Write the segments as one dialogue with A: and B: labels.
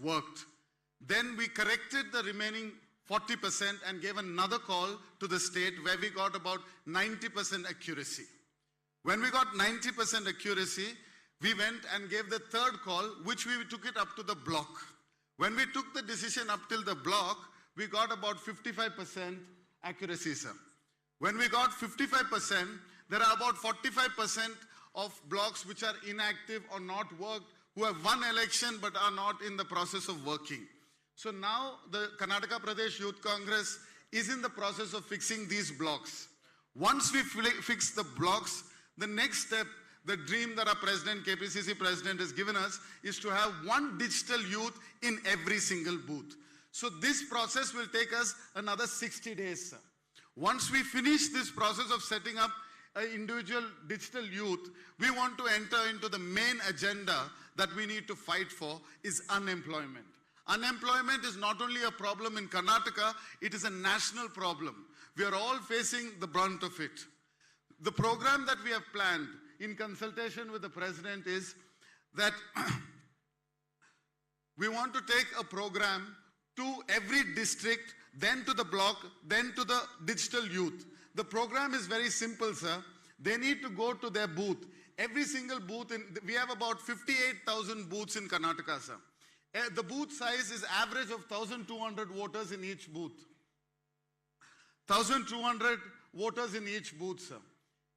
A: worked. Then we corrected the remaining 40% and gave another call to the state where we got about 90% accuracy. When we got 90% accuracy, we went and gave the third call, which we took it up to the block. When we took the decision up till the block, we got about 55% accuracy, sir. When we got 55%, there are about 45% of blocks which are inactive or not worked, who have won election but are not in the process of working. So now the Karnataka Pradesh Youth Congress is in the process of fixing these blocks. Once we fix the blocks, the next step, the dream that our president, KPCC president, has given us is to have one digital youth in every single booth. So this process will take us another 60 days, sir. Once we finish this process of setting up an individual digital youth, we want to enter into the main agenda that we need to fight for is unemployment. Unemployment is not only a problem in Karnataka, it is a national problem. We are all facing the brunt of it. The program that we have planned in consultation with the president is that we want to take a program to every district, then to the block, then to the digital youth. The program is very simple, sir. They need to go to their booth. Every single booth, we have about 58,000 booths in Karnataka, sir. The booth size is average of 1,200 voters in each booth. 1,200 voters in each booth, sir.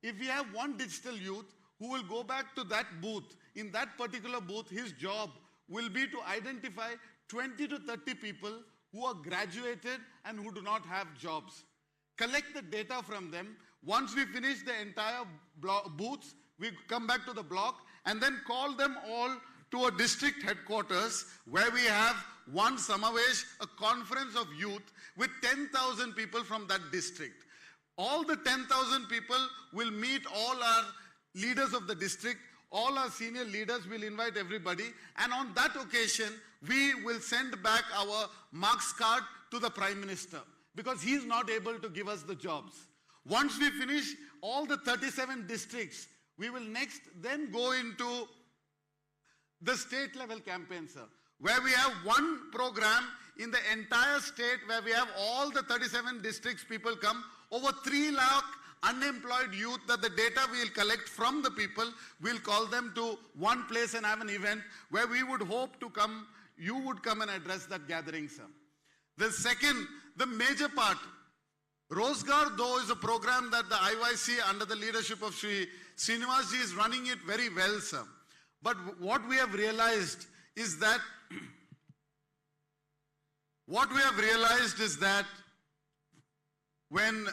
A: If we have one digital youth who will go back to that booth, in that particular booth, his job will be to identify 20 to 30 people who are graduated and who do not have jobs. Collect the data from them. Once we finish the entire booths, we come back to the block and then call them all to a district headquarters where we have one Samavesh, a conference of youth with 10,000 people from that district. All the 10,000 people will meet all our leaders of the district, all our senior leaders will invite everybody, and on that occasion, we will send back our marks card to the Prime Minister because he is not able to give us the jobs. Once we finish all the 37 districts, we will next then go into the state level campaign, sir, where we have one program in the entire state where we have all the 37 districts people come, over 3 lakh unemployed youth that the data we will collect from the people, we'll call them to one place and have an event where we would hope to come, you would come and address that gathering, sir. The second, the major part, Rozgar though is a program that the IYC under the leadership of Sri Srinivas ji is running it very well, sir. But what we have realized is that when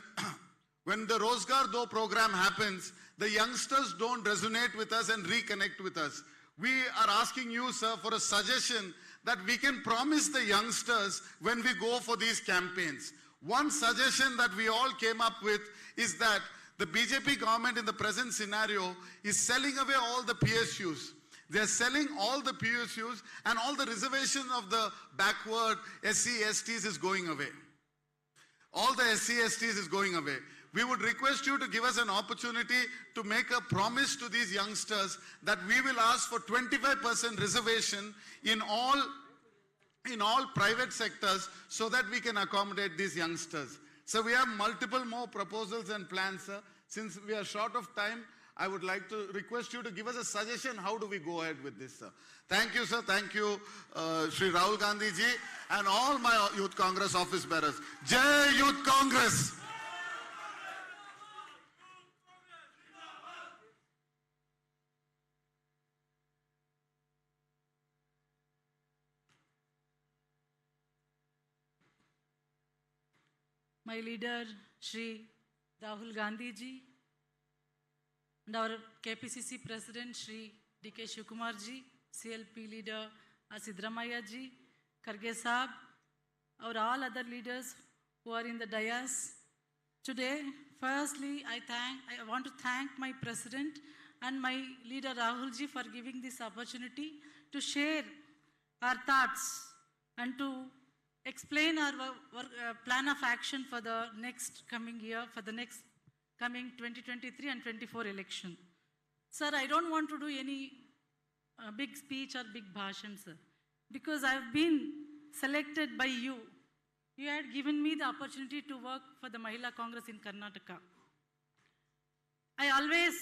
A: the Rozgar Do program happens, the youngsters don't resonate with us and reconnect with us. We are asking you, sir, for a suggestion that we can promise the youngsters when we go for these campaigns. One suggestion that we all came up with is that the BJP government in the present scenario is selling away all the PSUs. They're selling all the PSUs and all the reservation of the backward SC, STs is going away. All the SC, STs is going away. We would request you to give us an opportunity to make a promise to these youngsters that we will ask for 25% reservation in all private sectors so that we can accommodate these youngsters. So we have multiple more proposals and plans, sir. Since we are short of time, I would like to request you to give us a suggestion. How do we go ahead with this, sir? Thank you, sir. Thank you, Sri Rahul Gandhi ji and all my Youth Congress office bearers. Jai Youth Congress!
B: My leader, Sri Rahul Gandhi ji, and our KPCC President, Sri D.K. Shivkumar ji, CLP leader, Sidramaiah ji, Kharge Saab, our all other leaders who are in the dais. Today, firstly, I want to thank my President and my leader Rahul ji for giving this opportunity to share our thoughts and to explain our plan of action for the next coming year, for the next coming 2023 and 24 election. Sir, I don't want to do any big speech or big bhashan, sir. because I've been selected by you. You had given me the opportunity to work for the Mahila Congress in Karnataka. I always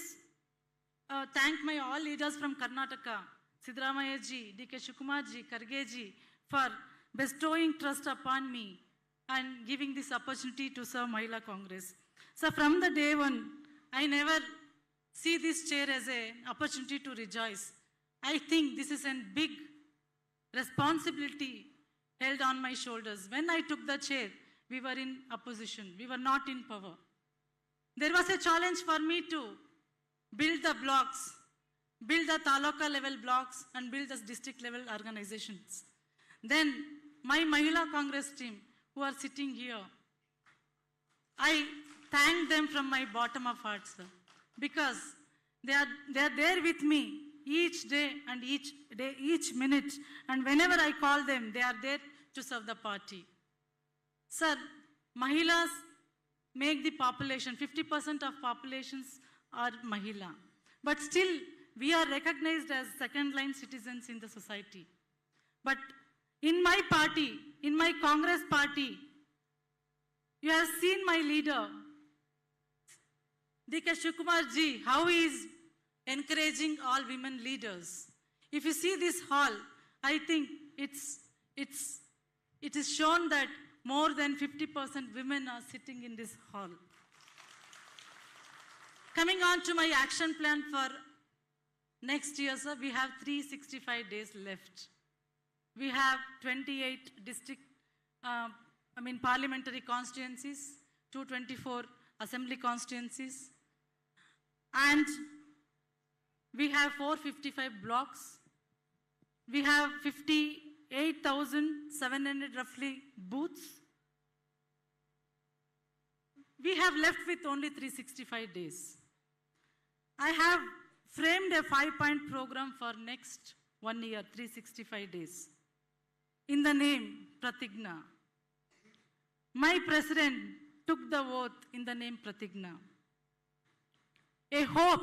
B: thank my all leaders from Karnataka, Siddaramaiah ji, D.K. Shivakumar ji, Kharge ji, for bestowing trust upon me and giving this opportunity to serve Mahila Congress. So from the day one, I never see this chair as an opportunity to rejoice. I think this is a big responsibility held on my shoulders. When I took the chair, we were in opposition. We were not in power. There was a challenge for me to build the blocks, build the taluka level blocks, and build the district level organizations. Then my Mahila Congress team, who are sitting here, I thank them from my bottom of heart, sir, because they are there with me each day and each minute, and whenever I call them, they are there to serve the party. Sir, Mahilas make the population, 50% of populations are Mahila. But still, we are recognized as second-line citizens in the society. But in my party, in my Congress party, you have seen my leader, D.K. Shivakumar ji, how he is encouraging all women leaders. If you see this hall, I think it is shown that more than 50% women are sitting in this hall. Coming on to my action plan for next year, sir, we have 365 days left. We have 28 district, parliamentary constituencies, 224 assembly constituencies, and we have 455 blocks. We have 58,700 roughly booths. We have left with only 365 days. I have framed a 5-point program for next 1 year, 365 days. In the name Pratigna. My president took the oath in the name Pratigna. A hope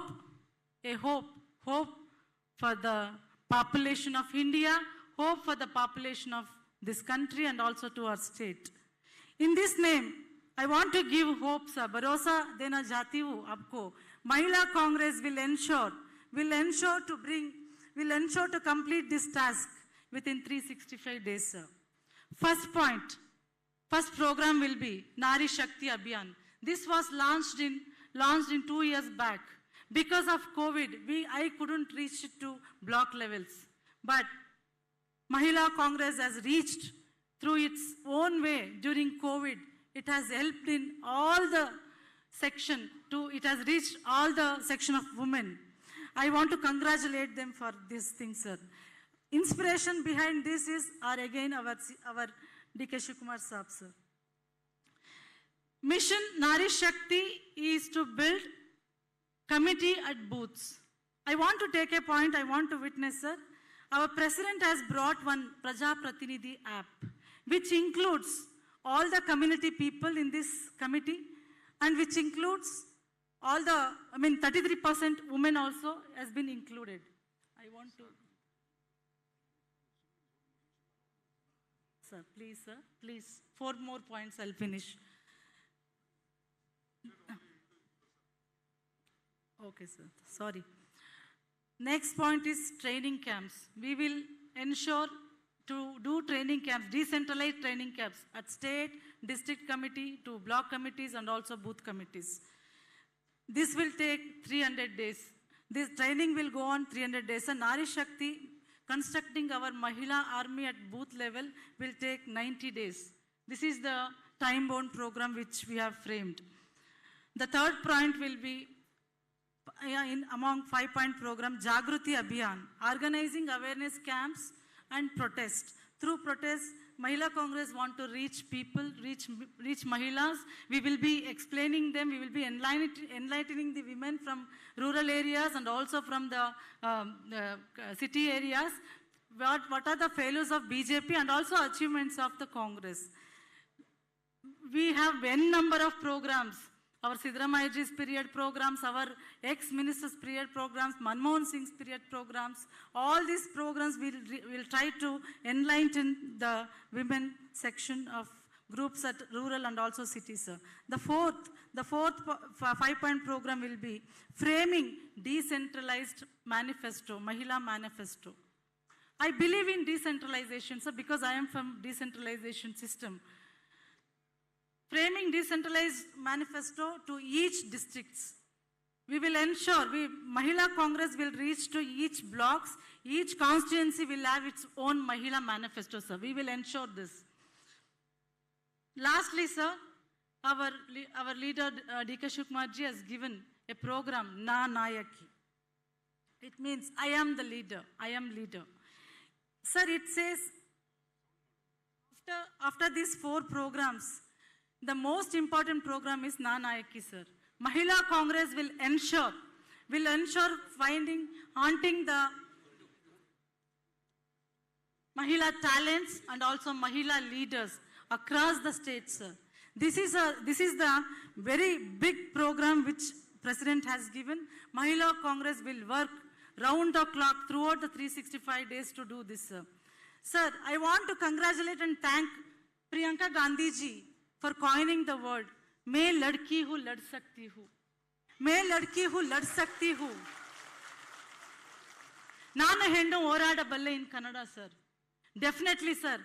B: for the population of India, hope for the population of this country and also to our state. In this name, I want to give hope, sir. Bharosa dena jati hu aapko. Mahila Congress will ensure to complete this task within 365 days, sir. First program will be Nari Shakti Abhiyan. This was launched in 2 years back. Because of COVID, I couldn't reach it to block levels. But Mahila Congress has reached through its own way during COVID. It has helped in all the section it has reached all the section of women. I want to congratulate them for this thing, sir. Inspiration behind this is again our D.K. Shivakumar Saab, sir. Mission Nari Shakti is to build committee at booths. I want to take a point, I want to witness, sir. Our president has brought one Praja Pratinidhi app, which includes all the community people in this committee, and which includes all the, 33% women also has been included. I want to, sir, please, 4 more points, I'll finish. Okay, sir, sorry. Next point is training camps. We will ensure to do training camps, decentralized training camps at state, district committee, to block committees and also booth committees. This will take 300 days. This training will go on 300 days. And Nari Shakti, constructing our Mahila army at booth level, will take 90 days. This is the time-bound program which we have framed. The third point will be, among 5-point program, Jagruti Abhiyan, organizing awareness camps and protest. Through protest, Mahila Congress want to reach people, reach Mahilas. We will be explaining them, we will be enlightening the women from rural areas and also from the city areas. What are the failures of BJP and also achievements of the Congress. We have n number of programs. our Siddaramayaji's period programs, our ex-minister's period programs, Manmohan Singh's period programs, all these programs will try to enlighten the women section of groups at rural and also cities, sir. The fourth five-point program will be framing decentralized manifesto, Mahila manifesto. I believe in decentralization, sir, because I am from decentralization system. Framing decentralized manifesto to each districts. We will ensure, Mahila Congress will reach to each blocks, each constituency will have its own Mahila manifesto, sir. We will ensure this. Lastly, sir, our leader, D.K. Shukmarji, has given a program, Na Nayaki. It means, I am the leader, I am leader. Sir, it says, after these 4 programs, the most important program is Na Nayaki, sir. Mahila Congress will ensure haunting the Mahila talents and also Mahila leaders across the state, sir. This is the very big program which President has given. Mahila Congress will work round the clock throughout the 365 days to do this, sir. Sir, I want to congratulate and thank Priyanka Gandhi ji for coining the word, "Main ladki hu lad sakti hu." Main ladki hu lad sakti hu. Nana hendu oradaballe in Kannada, sir. Definitely, sir.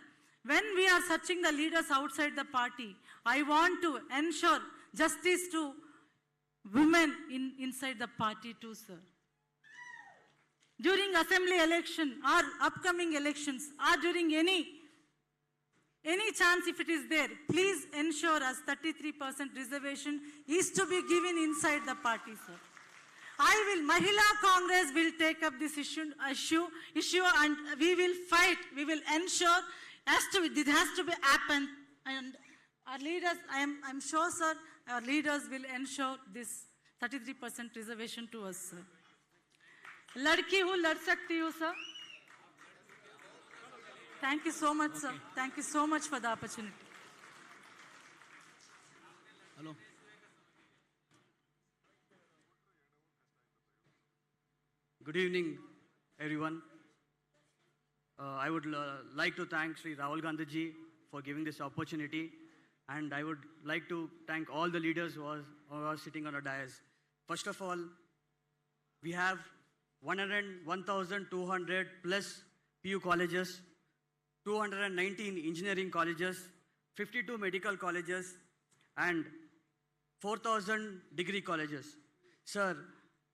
B: When we are searching the leaders outside the party, I want to ensure justice to women inside the party too, sir. During assembly election or upcoming elections or during any chance if it is there, please ensure us 33% reservation is to be given inside the party, sir. Mahila Congress will take up this issue and we will fight, we will ensure it has to be happen, and our leaders, I'm sure, sir, our leaders will ensure this 33% reservation to us, sir. Ladki hu lad sakti hu, sir. Thank you so much, sir. Thank you so much for the opportunity.
C: Hello. Good evening, everyone. I would like to thank Sri Rahul Gandhi ji for giving this opportunity, and I would like to thank all the leaders who are sitting on the dais. First of all, we have 1,200 plus PU colleges, 219 engineering colleges, 52 medical colleges, and 4,000 degree colleges. Sir,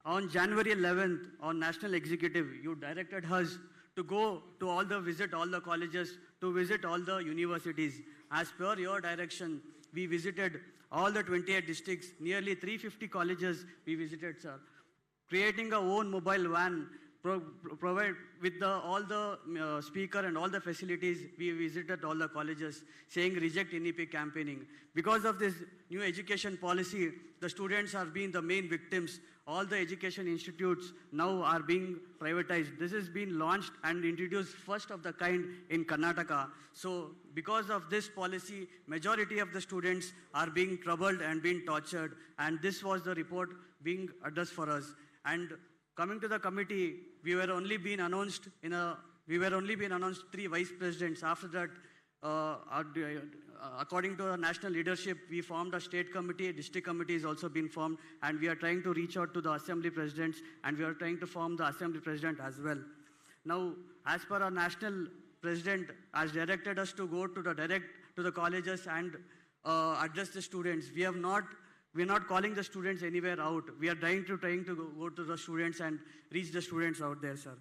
C: on January 11th, on National Executive, you directed us to go to visit all the colleges, to visit all the universities. As per your direction, we visited all the 28 districts, nearly 350 colleges we visited, sir. Creating our own mobile van, provide with all the speaker and all the facilities, we visited all the colleges, saying reject NEP campaigning. Because of this new education policy, the students are being the main victims. All the education institutes now are being privatized. This has been launched and introduced first of the kind in Karnataka. So because of this policy, majority of the students are being troubled and being tortured. And this was the report being addressed for us. And coming to the committee, we were only being announced 3 vice presidents. After that, according to the national leadership, we formed a state committee, a district committee has also been formed, and we are trying to reach out to the assembly presidents, and we are trying to form the assembly president as well. Now, as per our national president has directed us to go to the colleges and address the students. We're not calling the students anywhere out. We are trying to go to the students and reach the students out there, sir.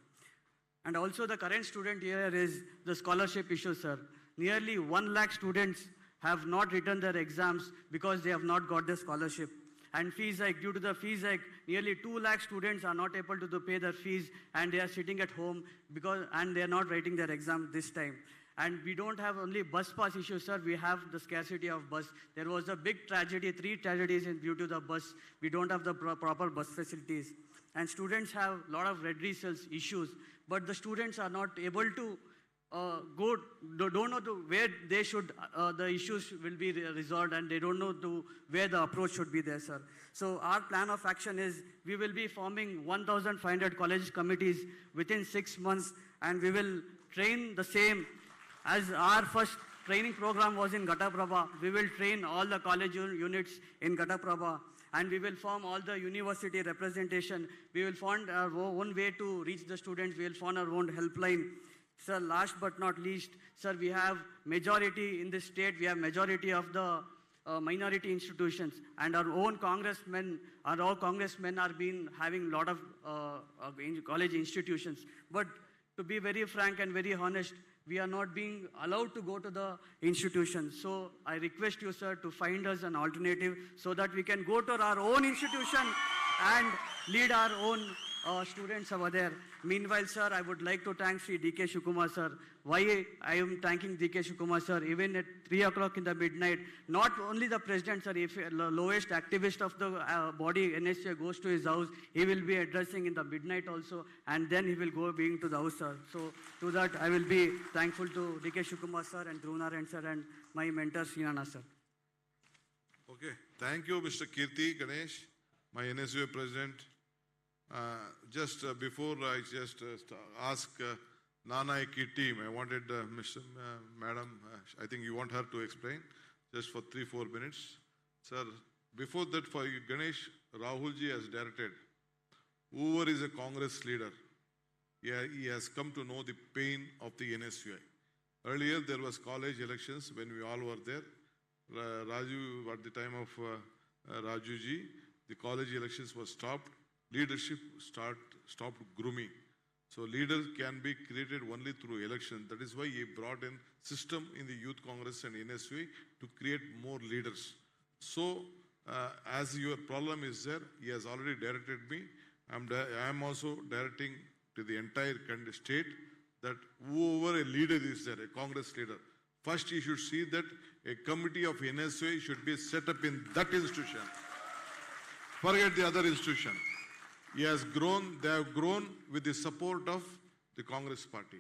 C: And also the current student here is the scholarship issue, sir. Nearly 1 lakh students have not written their exams because they have not got the scholarship. And fees hike, due to the fees hike, nearly 2 lakh students are not able to pay their fees, and they are sitting at home and they are not writing their exam this time. And we don't have only bus pass issue, sir. We have the scarcity of bus. There was a big tragedy, 3 tragedies due to the bus. We don't have the proper bus facilities. And students have a lot of red results issues, but the students are not able to don't know where they should, the issues will be resolved, and they don't know where the approach should be there, sir. So our plan of action is we will be forming 1,500 college committees within 6 months, and we will train the same as our first training program was in Ghataprabha. We will train all the college units in Ghataprabha, and we will form all the university representation. We will find our own way to reach the students. We will find our own helpline. Sir, last but not least, sir, we have majority in this state. We have majority of the minority institutions, and our own congressmen, our congressmen are been having a lot of college institutions. But to be very frank and very honest, we are not being allowed to go to the institutions. So I request you, sir, to find us an alternative so that we can go to our own institution and lead our own students over there. Meanwhile, sir, I would like to thank Sri D.K. Shivakumar, sir. Why I am thanking D.K. Shivakumar, sir, even at 3 o'clock in the midnight, not only the president, sir, if the lowest activist of the body, NSA, goes to his house, he will be addressing in the midnight also, and then he will go being to the house, sir. So to that, I will be thankful to D.K. Shivakumar, sir, and Dhrunaran, sir, and my mentor, Srinana, sir.
D: Okay, thank you, Mr. Kirti Ganesh, my NSU president. Just before I just ask Nanaiki team, I wanted Madam, I think you want her to explain just for 3-4 minutes. Sir, before that, for you, Ganesh, Rahulji has directed, whoever is a Congress leader, he has come to know the pain of the NSUI. Earlier, there was college elections when we all were there. Raju, at the time of Rajuji, the college elections were stopped. Leadership stopped grooming. So leaders can be created only through election. That is why he brought in system in the Youth Congress and NSV to create more leaders. So as your problem is there, he has already directed me. I am also directing to the entire state that whoever a leader is there, a Congress leader, first he should see that a committee of NSV should be set up in that institution. Forget the other institution. He has grown, they have grown with the support of the Congress party.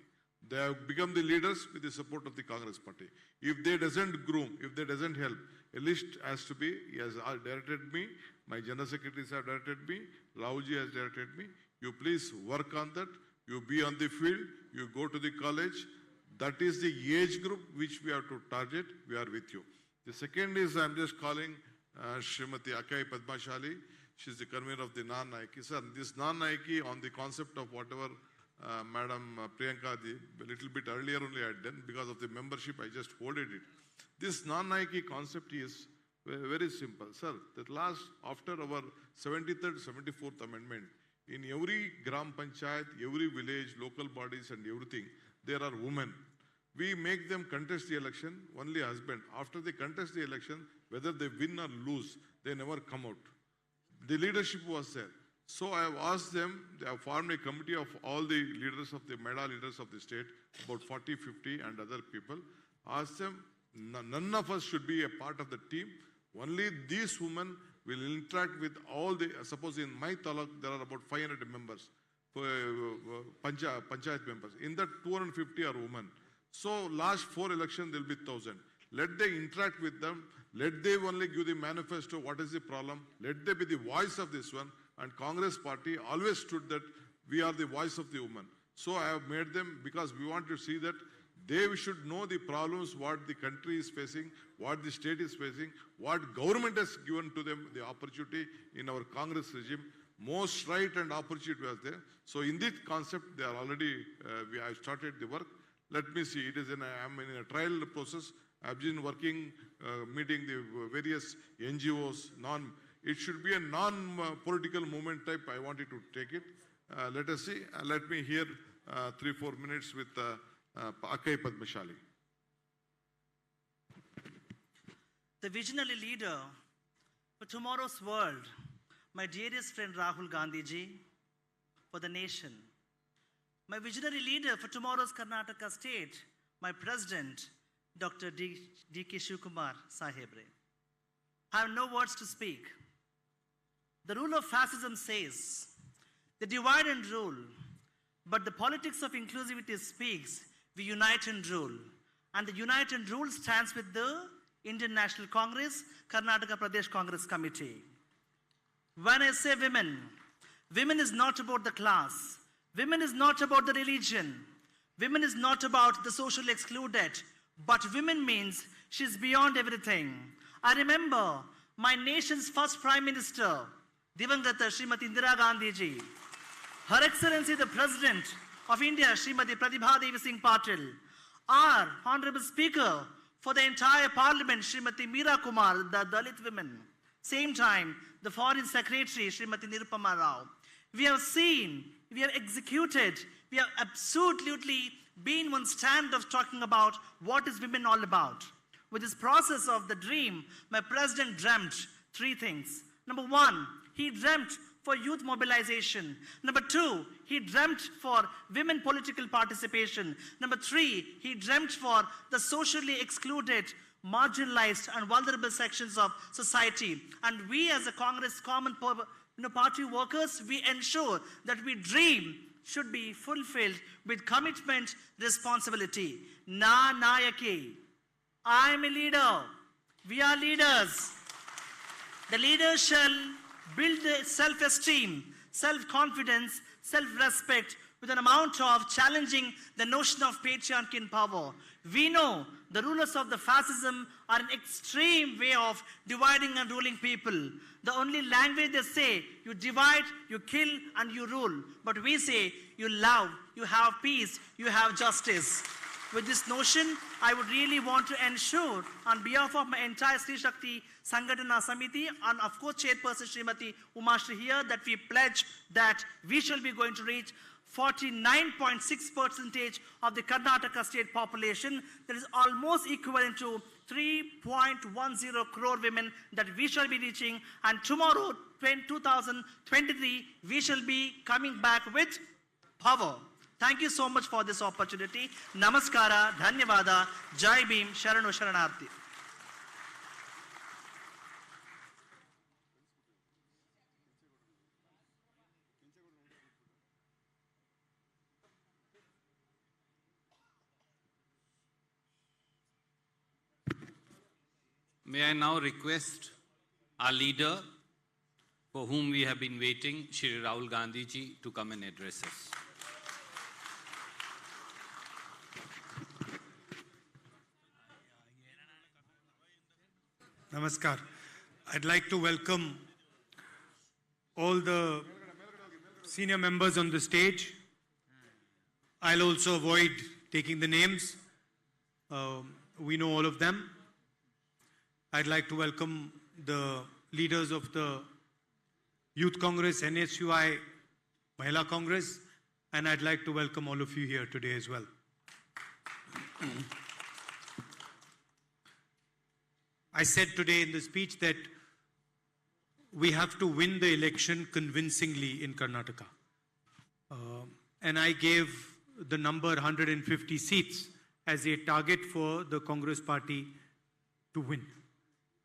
D: They have become the leaders with the support of the Congress party. If they doesn't groom, if they doesn't help, a list has to be, he has directed me, my general secretaries have directed me, Raoji has directed me. You please work on that, you be on the field, you go to the college. That is the age group which we have to target, we are with you. The second is, I'm just calling Srimati Akai Padmashali. She's the convener of the non-Nike. Sir, this non-Nike on the concept of whatever Madam Priyanka, a little bit earlier only I had done, because of the membership, I just folded it. This non-Nike concept is very simple. Sir, that last, after our 73rd, 74th amendment, in every Gram Panchayat, every village, local bodies and everything, there are women. We make them contest the election, only husband. After they contest the election, whether they win or lose, they never come out. The leadership was there. So I have asked them, they have formed a committee of all the leaders of the MEDA leaders of the state, about 40, 50 and other people. Asked them, none of us should be a part of the team. Only these women will interact with all the, suppose in my taluk, there are about 500 members, panchayat members. In that 250 are women. So last 4 elections, there will be 1,000. Let them interact with them. Let them only give the manifesto, what is the problem. Let them be the voice of this one. And Congress party always stood that we are the voice of the woman. So I have made them, because we want to see that they should know the problems, what the country is facing, what the state is facing, what government has given to them the opportunity in our Congress regime. Most right and opportunity was there. So in this concept, they are already, we have started the work. Let me see, I'm in a trial process. I've been working, meeting the various NGOs, it should be a non-political movement type. I wanted to take it. Let us see. Let me hear 3-4 minutes with Akai Padmashali.
E: The visionary leader for tomorrow's world, my dearest friend Rahul Gandhi ji, for the nation. My visionary leader for tomorrow's Karnataka state, my president, Dr. D.K. Shivakumar Sahebre. I have no words to speak. The rule of fascism says, they divide and rule, but the politics of inclusivity speaks, we unite and rule. And the Unite and Rule stands with the Indian National Congress, Karnataka Pradesh Congress Committee. When I say women, women is not about the class. Women is not about the religion. Women is not about the socially excluded. But women means she's beyond everything. I remember my nation's first Prime Minister, Divangata Srimati Indira Gandhi ji. Her Excellency the President of India, Srimati Pratibha Devi Singh Patil. Our Honorable Speaker for the entire Parliament, Srimati Meera Kumar, the Dalit women. Same time, the Foreign Secretary, Srimati Nirupama Rao. We have seen, we have executed, we have absolutely been one stand of talking about what is women all about. With this process of the dream, my president dreamt three things. Number one, he dreamt for youth mobilization. Number two, he dreamt for women political participation. Number three, he dreamt for the socially excluded, marginalized and vulnerable sections of society. And we as a Congress common party workers, we ensure that we dream should be fulfilled with commitment, responsibility. Na Nayaki. I am a leader. We are leaders. The leaders shall build self-esteem, self-confidence, self-respect with an amount of challenging the notion of patriarchy in power. We know the rulers of the fascism are an extreme way of dividing and ruling people. The only language they say, you divide, you kill, and you rule. But we say, you love, you have peace, you have justice. With this notion, I would really want to ensure on behalf of my entire Sri Shakti Sangatana Samiti and of course Chairperson Srimati Umashri here that we pledge that we shall be going to reach 49.6% of the Karnataka state population. That is almost equivalent to 3.10 crore women that we shall be reaching. And tomorrow, 2023, we shall be coming back with power. Thank you so much for this opportunity. Namaskara, Dhanyavada, Jai Bhim, Sharanu Sharanarthi.
F: May I now request our leader, for whom we have been waiting, Shri Rahul Gandhi ji, to come and address us.
G: Namaskar. I'd like to welcome all the senior members on the stage. I'll also avoid taking the names. We know all of them. I'd like to welcome the leaders of the Youth Congress, NSUI, Mahila Congress, and I'd like to welcome all of you here today as well. I said today in the speech that we have to win the election convincingly in Karnataka. And I gave the number 150 seats as a target for the Congress party to win.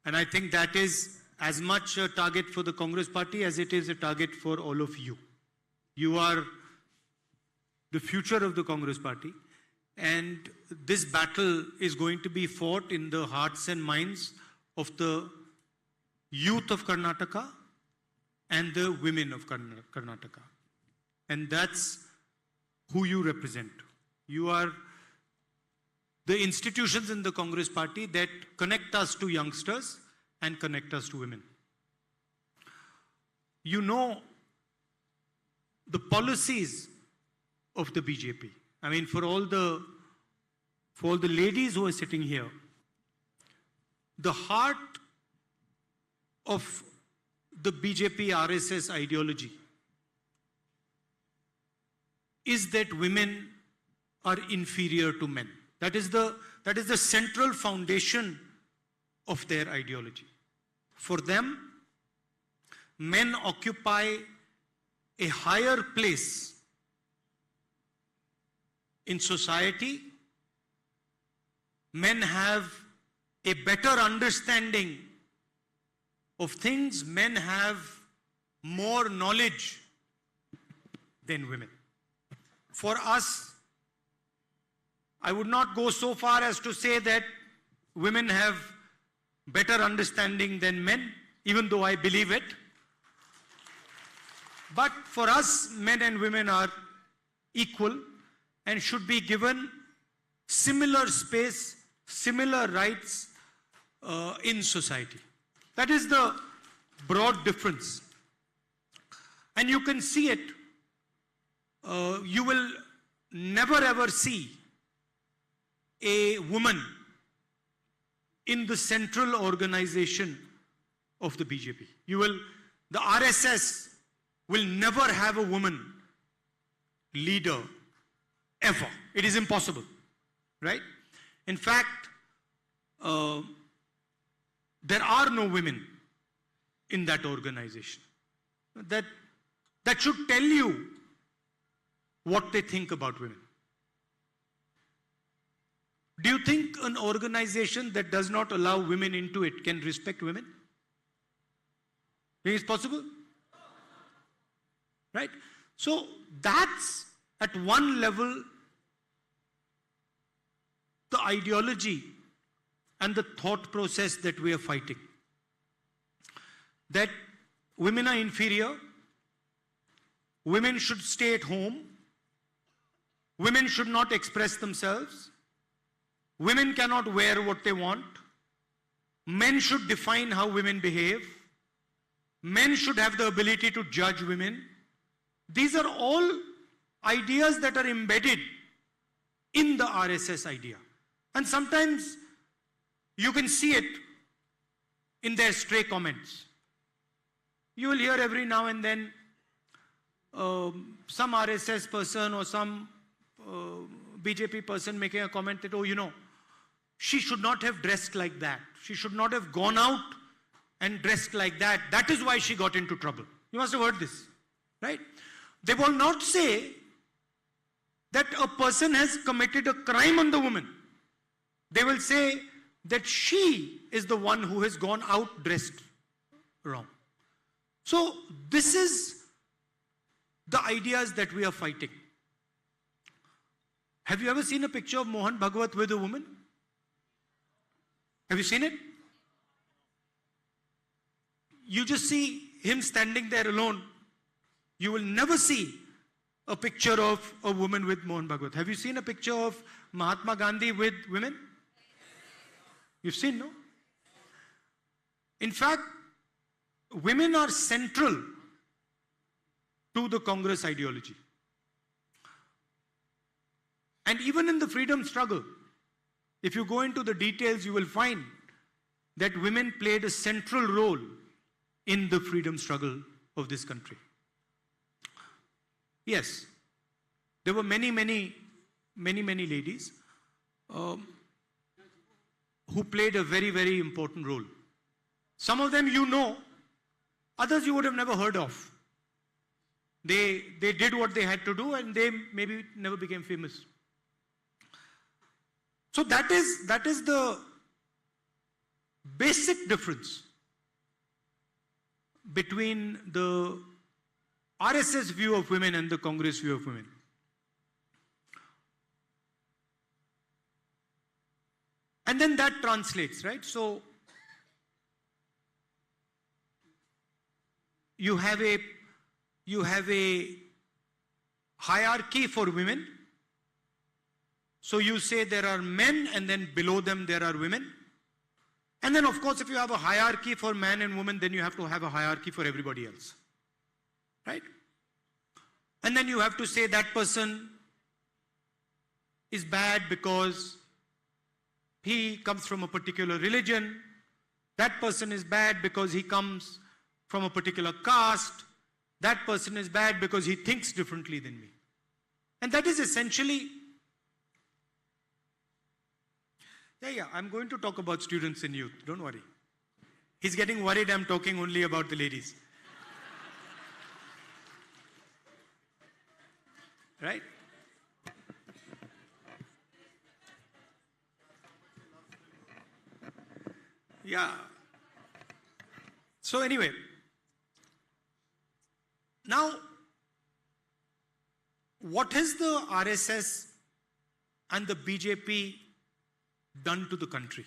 G: And I think that is as much a target for the Congress party as it is a target for all of you. You are the future of the Congress party. And this battle is going to be fought in the hearts and minds of the youth of Karnataka and the women of Karnataka. And that's who you represent. You are the institutions in the Congress party that connect us to youngsters and connect us to women. You know the policies of the BJP. I mean, for all the ladies who are sitting here, the heart of the BJP RSS ideology is that women are inferior to men. That is the central foundation of their ideology. For them, men occupy a higher place in society. Men have a better understanding of things. Men have more knowledge than women. For us, I would not go so far as to say that women have better understanding than men, even though I believe it. But for us, men and women are equal and should be given similar space, similar rights in society. That is the broad difference. And you can see it. You will never ever see a woman in the central organization of the BJP. The RSS will never have a woman leader ever. It is impossible, right? In fact, there are no women in that organization. That should tell you what they think about women. Do you think an organization that does not allow women into it can respect women? Think it's possible? Right? So that's at one level the ideology and the thought process that we are fighting. That women are inferior, women should stay at home, women should not express themselves, women cannot wear what they want, men should define how women behave, men should have the ability to judge women. These are all ideas that are embedded in the RSS idea. And sometimes you can see it in their stray comments. You will hear every now and then some RSS person or some BJP person making a comment that, oh, you know, she should not have dressed like that. She should not have gone out and dressed like that. That is why she got into trouble. You must have heard this, right? They will not say that a person has committed a crime on the woman. They will say that she is the one who has gone out dressed wrong. So this is the ideas that we are fighting. Have you ever seen a picture of Mohan Bhagwat with a woman? Have you seen it? You just see him standing there alone. You will never see a picture of a woman with Mohan Bhagwat. Have you seen a picture of Mahatma Gandhi with women? You've seen, no? In fact, women are central to the Congress ideology. And even in the freedom struggle, if you go into the details, you will find that women played a central role in the freedom struggle of this country. Yes, there were many ladies who played a very, very important role. Some of them you know, others you would have never heard of. They did what they had to do and they maybe never became famous. So that is the basic difference between the RSS view of women and the Congress view of women. And then that translates, right? So you have a hierarchy for women. So you say there are men and then below them there are women. And then of course if you have a hierarchy for man and woman, then you have to have a hierarchy for everybody else. Right? And then you have to say that person is bad because he comes from a particular religion. That person is bad because he comes from a particular caste. That person is bad because he thinks differently than me. And that is essentially... Yeah, I'm going to talk about students and youth. Don't worry. He's getting worried I'm talking only about the ladies. Right? Yeah. So anyway, now what has the RSS and the BJP done to the country.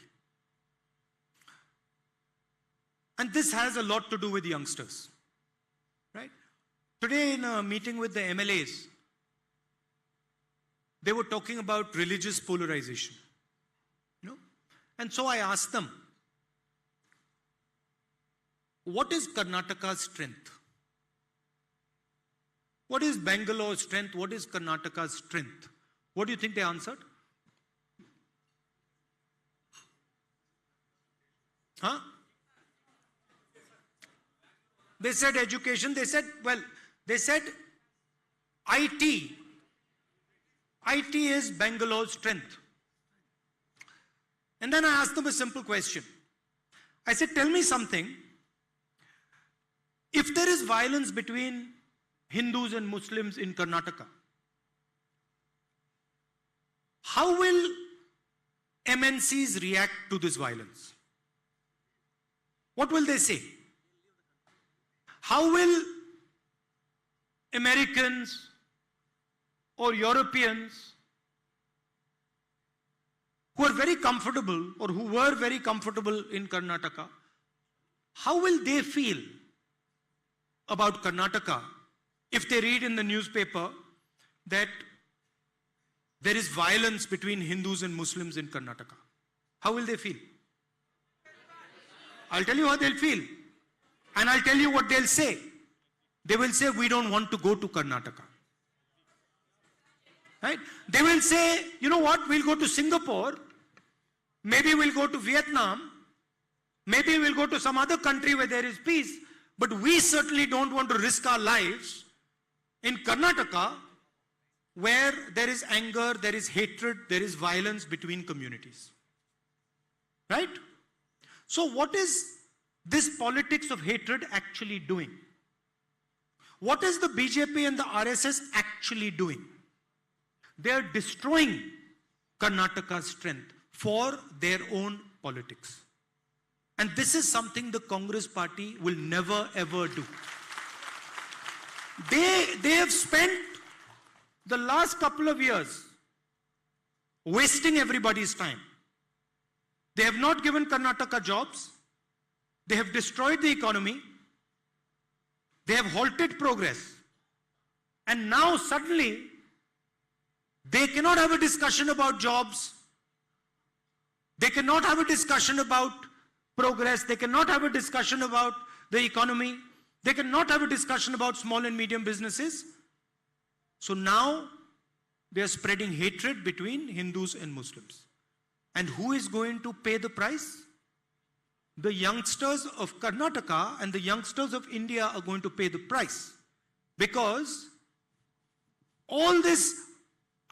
G: And this has a lot to do with youngsters, right? Today in a meeting with the MLAs, they were talking about religious polarization, you know? And so I asked them, what is Karnataka's strength? What is Bangalore's strength? What is Karnataka's strength? What do you think they answered? Huh? They said education. They said, well, they said IT. IT is Bangalore's strength. And then I asked them a simple question. I said, tell me something. If there is violence between Hindus and Muslims in Karnataka, how will MNCs react to this violence? What will they say? How will Americans or Europeans who are very comfortable or who were very comfortable in Karnataka, how will they feel about Karnataka if they read in the newspaper that there is violence between Hindus and Muslims in Karnataka? How will they feel? I'll tell you how they'll feel. And I'll tell you what they'll say. They will say, we don't want to go to Karnataka. Right? They will say, you know what, we'll go to Singapore, maybe we'll go to Vietnam, maybe we'll go to some other country where there is peace, but we certainly don't want to risk our lives in Karnataka where there is anger, there is hatred, there is violence between communities. Right? So what is this politics of hatred actually doing? What is the BJP and the RSS actually doing? They are destroying Karnataka's strength for their own politics. And this is something the Congress party will never ever do. They have spent the last couple of years wasting everybody's time. They have not given Karnataka jobs. They have destroyed the economy. They have halted progress. And now suddenly, they cannot have a discussion about jobs. They cannot have a discussion about progress. They cannot have a discussion about the economy. They cannot have a discussion about small and medium businesses. So now, they are spreading hatred between Hindus and Muslims. And who is going to pay the price? The youngsters of Karnataka and the youngsters of India are going to pay the price. Because all this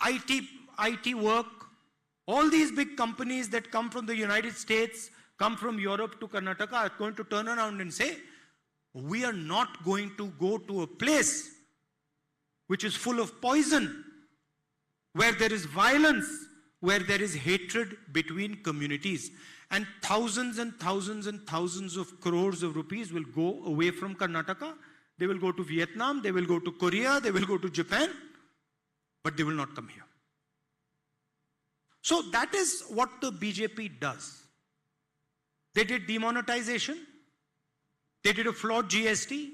G: IT work, all these big companies that come from the United States, come from Europe to Karnataka are going to turn around and say, we are not going to go to a place which is full of poison, where there is violence, where there is hatred between communities. And thousands and thousands and thousands of crores of rupees will go away from Karnataka. They will go to Vietnam, they will go to Korea, they will go to Japan, but they will not come here. So that is what the BJP does. They did demonetization. They did a flawed GST.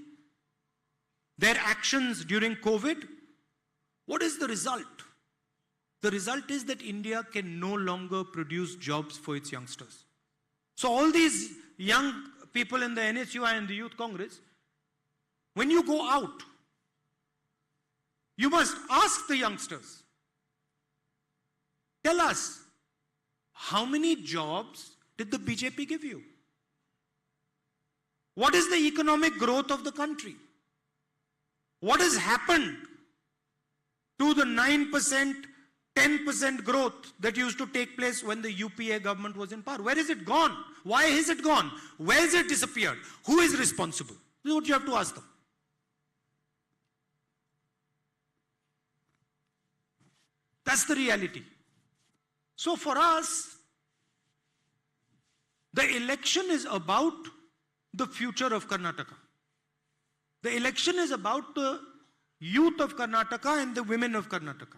G: Their actions during COVID. What is the result? The result is that India can no longer produce jobs for its youngsters. So all these young people in the NSUI and the Youth Congress, when you go out, you must ask the youngsters, tell us, how many jobs did the BJP give you? What is the economic growth of the country? What has happened to the 9%, 10% growth that used to take place when the UPA government was in power? Where is it gone? Why has it gone? Where has it disappeared? Who is responsible? This is what you have to ask them. That's the reality. So for us, the election is about the future of Karnataka. The election is about the youth of Karnataka and the women of Karnataka.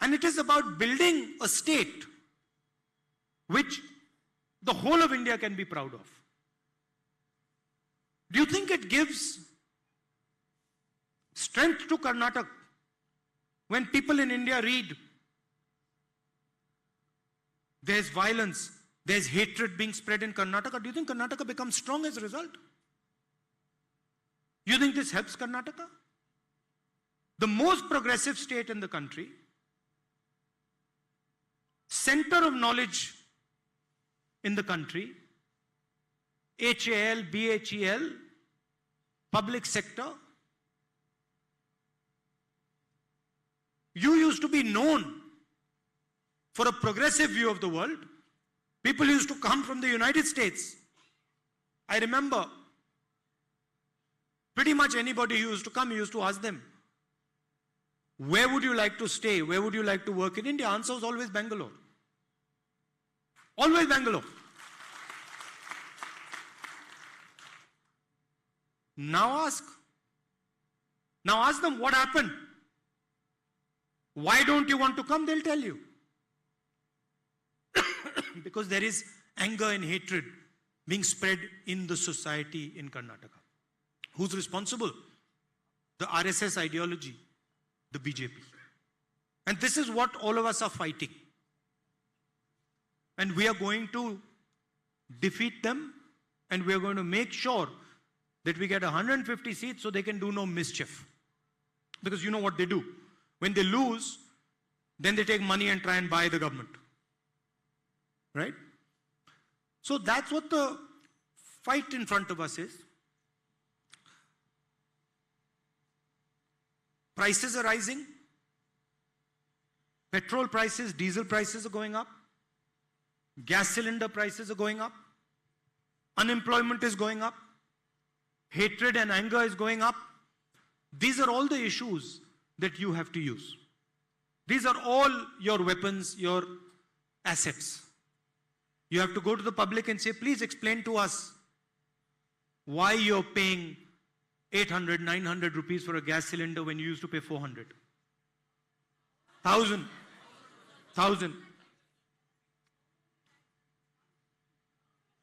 G: And it is about building a state which the whole of India can be proud of. Do you think it gives strength to Karnataka when people in India read there's violence, there's hatred being spread in Karnataka? Do you think Karnataka becomes strong as a result? You think this helps Karnataka? The most progressive state in the country, center of knowledge in the country, HAL, BHEL, public sector. You used to be known for a progressive view of the world. People used to come from the United States. I remember pretty much anybody who used to come, you used to ask them, where would you like to stay? Where would you like to work in India? Answer was always Bengaluru. Always Bengaluru. Now ask them what happened. Why don't you want to come? They'll tell you. Because there is anger and hatred being spread in the society in Karnataka. Who's responsible? The RSS ideology, the BJP. And this is what all of us are fighting. And we are going to defeat them, and we are going to make sure that we get 150 seats so they can do no mischief. Because you know what they do. When they lose, then they take money and try and buy the government. Right? So that's what the fight in front of us is. Prices are rising. Petrol prices, diesel prices are going up. Gas cylinder prices are going up. Unemployment is going up. Hatred and anger is going up. These are all the issues that you have to use. These are all your weapons, your assets. You have to go to the public and say, please explain to us why you're paying 800, 900 rupees for a gas cylinder when you used to pay 400. 1,000.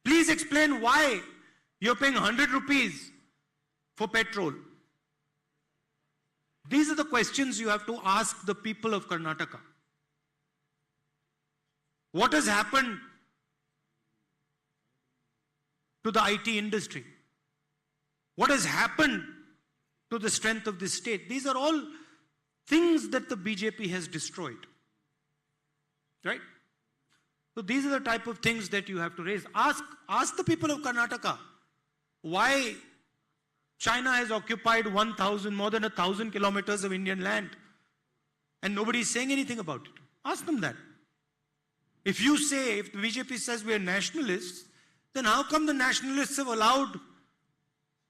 G: Please explain why you're paying 100 rupees for petrol. These are the questions you have to ask the people of Karnataka. What has happened to the IT industry? What has happened to the strength of this state? These are all things that the BJP has destroyed. Right? So these are the type of things that you have to raise. Ask the people of Karnataka why China has occupied more than 1,000 kilometers of Indian land and nobody is saying anything about it. Ask them that. If the BJP says we are nationalists, then how come the nationalists have allowed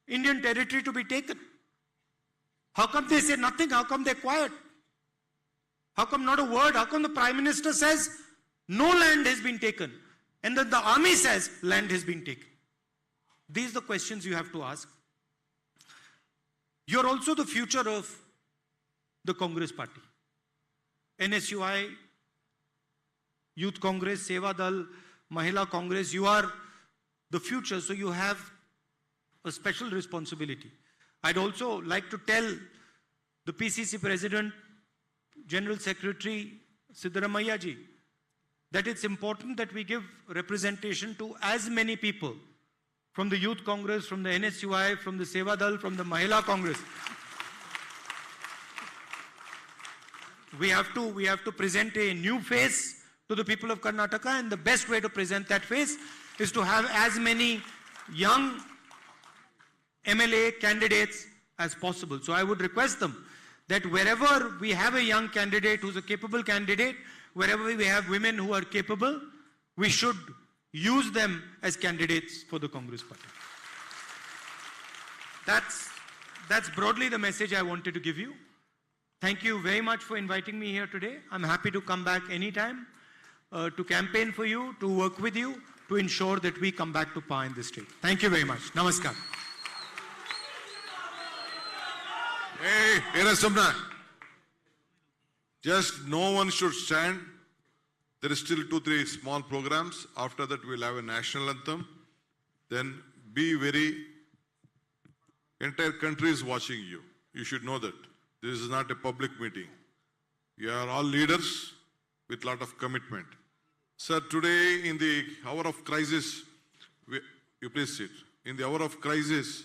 G: Indian territory to be taken? How come they say nothing? How come they're quiet? How come not a word? How come the Prime Minister says no land has been taken and then the army says land has been taken? These are the questions you have to ask. You're also the future of the Congress party. NSUI, Youth Congress, Seva Dal, Mahila Congress, you are the future, so you have a special responsibility. I'd also like to tell the PCC President, General Secretary Siddaramaiah ji, that it's important that we give representation to as many people from the Youth Congress, from the NSUI, from the Seva Dal, from the Mahila Congress. We have to present a new face to the people of Karnataka, and the best way to present that face is to have as many young MLA candidates as possible. So I would request them that wherever we have a young candidate who's a capable candidate, wherever we have women who are capable, we should use them as candidates for the Congress party. That's broadly the message I wanted to give you. Thank you very much for inviting me here today. I'm happy to come back anytime to campaign for you, to work with you, to ensure that we come back to power in this state. Thank you very much. Namaskar.
D: Hey, Erasumna. Just no one should stand. There is still 2-3 small programs. After that, we'll have a national anthem. Then be very, entire country is watching you. You should know that. This is not a public meeting. You are all leaders with lot of commitment. Sir, today in the hour of crisis, you please sit. In the hour of crisis,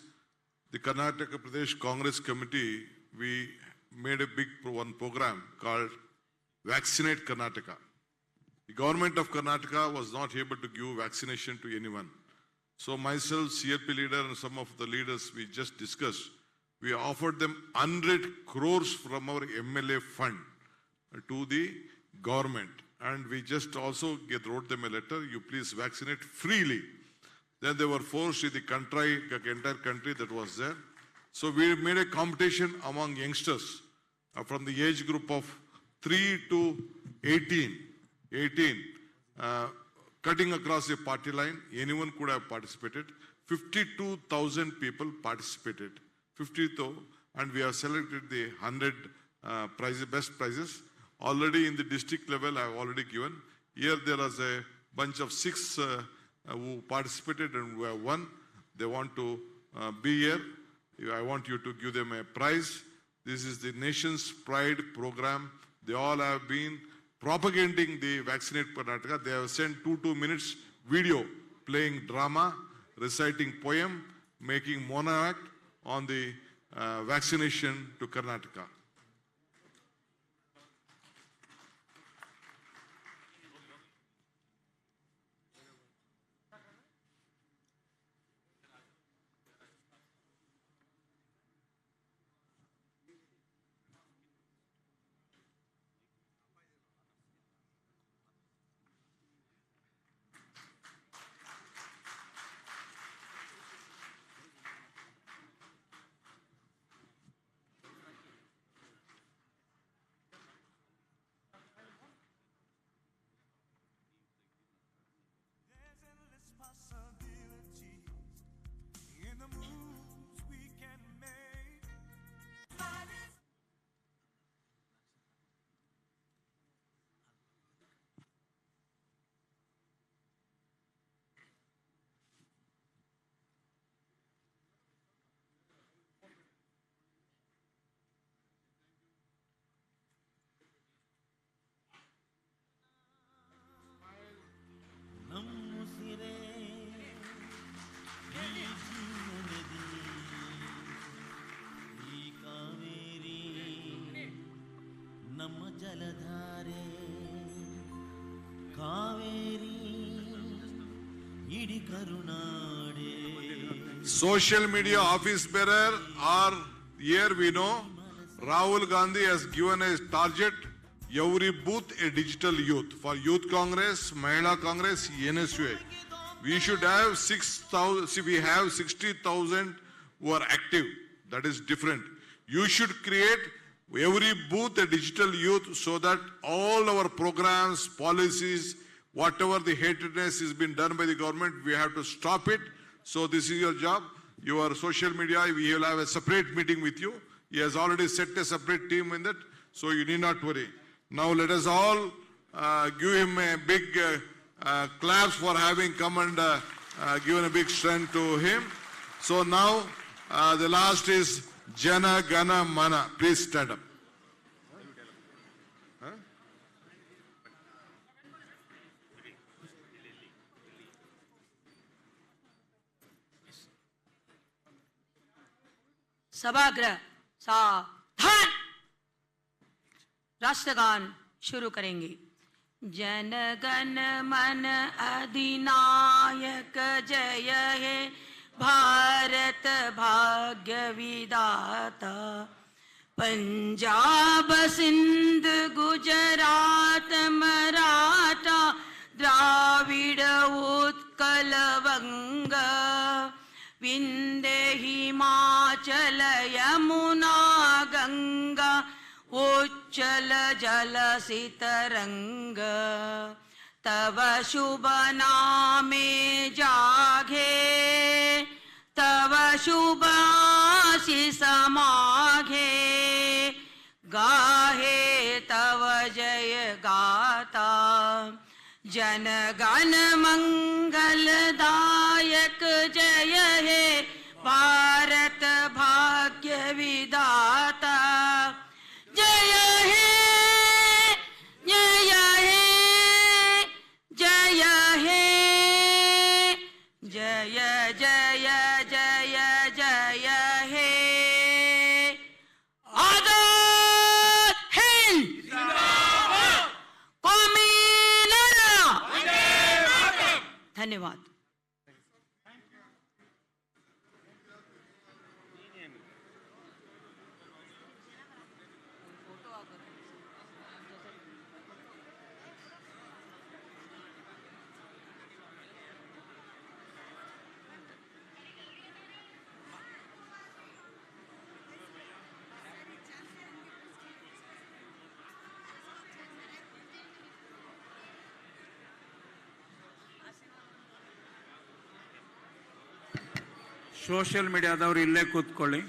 D: the Karnataka Pradesh Congress Committee, we made a big one program called Vaccinate Karnataka. The government of Karnataka was not able to give vaccination to anyone. So myself, CLP leader and some of the leaders we just discussed, we offered them 100 crores from our MLA fund to the government. And we just also wrote them a letter, you please vaccinate freely. Then they were forced in the country, entire country that was there. So we made a competition among youngsters from the age group of 3 to 18, cutting across the party line. Anyone could have participated. 52,000 people participated. 52, and we have selected the 100 best prizes. Already in the district level, I have already given. Here there is a bunch of 6 who participated and who have won. They want to be here. I want you to give them a prize. This is the nation's pride program. They all have been propagating the Vaccinate Karnataka. They have sent 2 minutes video playing drama, reciting poem, making mono act on the vaccination to Karnataka. Social media office bearer are here, we know. Rahul Gandhi has given a target, every booth a digital youth. For Youth Congress, Mahila Congress, NSUA. We should have 6,000, see we have 60,000 who are active. That is different. You should create every booth a digital youth so that all our programs, policies, whatever the hatredness has been done by the government, we have to stop it. So this is your job. Your social media, we will have a separate meeting with you. He has already set a separate team in that, so you need not worry. Now let us all give him a big claps for having come and given a big strength to him. So now the last is Jana Gana Mana. Please stand up.
H: सभागृह सावधान। राष्ट्रगान शुरू करेंगे। जन गण मन अधिनायक जय हे भारत भाग्य विधाता। पंजाब सिंध गुजरात मराठा द्राविड़ उत्कल वंग विंध्य हिमाचल यमुना गंगा उच्चल जलसितरंग। तव शुभ नामे जागे तव शुभ आशीष माघे गाहे तव तव जय गाता जन गण मंगलदायक जय हे भारत भाग्य विदाता जय हे जय हे जय हे जय जय जय जय हे आजाद हिंद कौमी लहरा धन्यवाद
I: ಸೋಷಿಯಲ್ ಮೀಡಿಯಾದವರು ಇಲ್ಲೇ ಕೂತ್ಕೊಳ್ಳಿ.